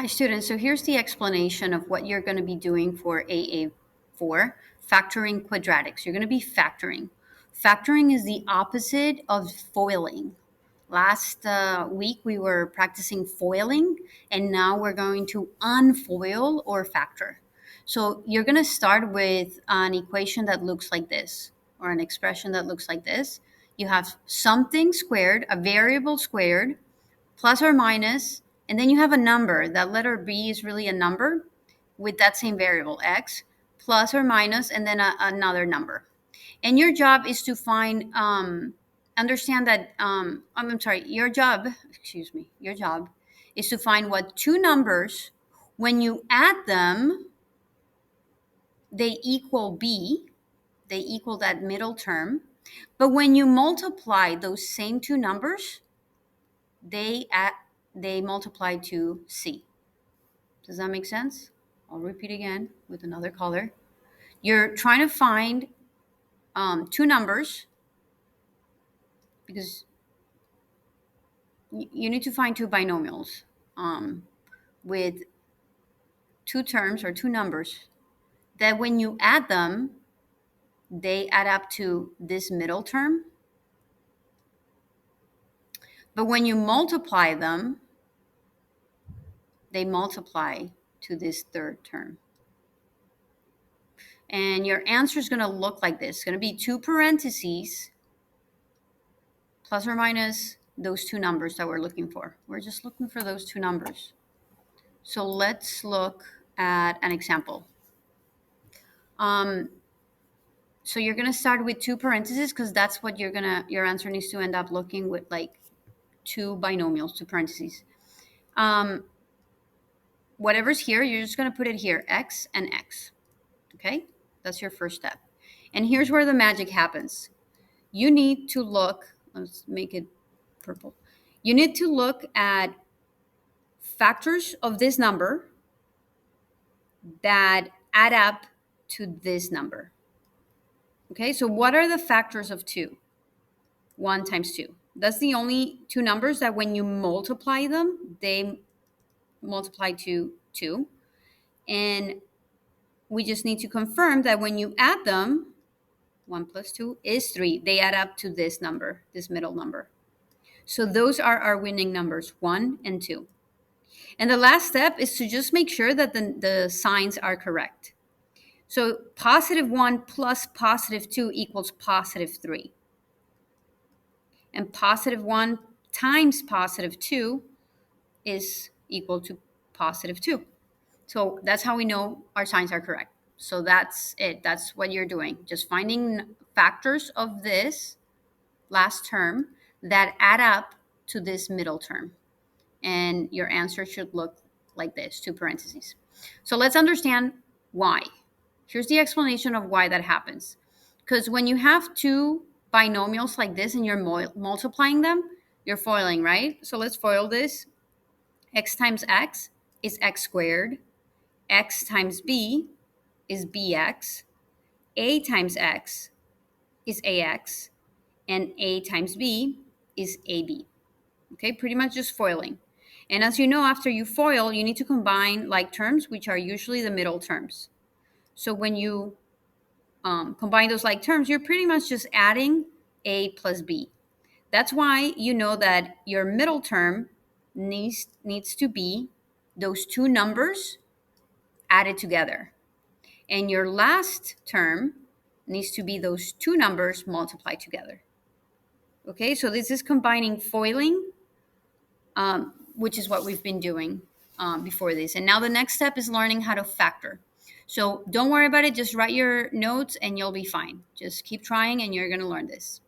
Hi, students. So here's the explanation of what you're going to be doing for AA4, factoring quadratics. You're going to be factoring. Factoring is the opposite of foiling. Last week, we were practicing foiling, and now we're going to unfoil or factor. So you're going to start with an equation that looks like this, or an expression that looks like this. You have something squared, a variable squared, plus or minus, and then you have a number. That letter B is really a number with that same variable, x, plus or minus, and then another number. And your job is to find, understand that, I'm sorry, your job is to find what two numbers, when you add them, they equal B, they equal that middle term. But when you multiply those same two numbers, they multiply to C. Does that make sense? I'll repeat again with another color. You're trying to find two numbers because you need to find two binomials with two terms or two numbers that when you add them, they add up to this middle term. But when you multiply them, they multiply to this third term. And your answer is going to look like this. It's going to be two parentheses plus or minus those two numbers that we're looking for. We're just looking for those two numbers. So let's look at an example. So you're going to start with two parentheses because that's what your answer needs to end up looking with, like two binomials, two parentheses. Whatever's here, you're just going to put it here, x and x. Okay? That's your first step. And here's where the magic happens. You need to look, let's make it purple. You need to look at factors of this number that add up to this number. Okay, so what are the factors of 2? 1 times 2. That's the only two numbers that when you multiply them, they multiply to 2. And we just need to confirm that when you add them, 1 plus 2 is 3. They add up to this number, this middle number. So those are our winning numbers, 1 and 2. And the last step is to just make sure that the signs are correct. So positive 1 plus positive 2 equals positive 3. And positive 1 times positive 2 is equal to positive 2. So that's how we know our signs are correct. So that's it. That's what you're doing. Just finding factors of this last term that add up to this middle term. And your answer should look like this, two parentheses. So let's understand why. Here's the explanation of why that happens. Because when you have two binomials like this and you're multiplying them, you're foiling, right? So let's foil this. X times x is x squared. X times b is bx. A times x is ax. And a times b is ab. Okay, pretty much just foiling. And as you know, after you foil, you need to combine like terms, which are usually the middle terms. So when you combine those like terms, you're pretty much just adding a plus b. That's why you know that your middle term needs to be those two numbers added together. And your last term needs to be those two numbers multiplied together. Okay, so this is combining foiling, which is what we've been doing before this. And now the next step is learning how to factor. So don't worry about it. Just write your notes and you'll be fine. Just keep trying and you're going to learn this.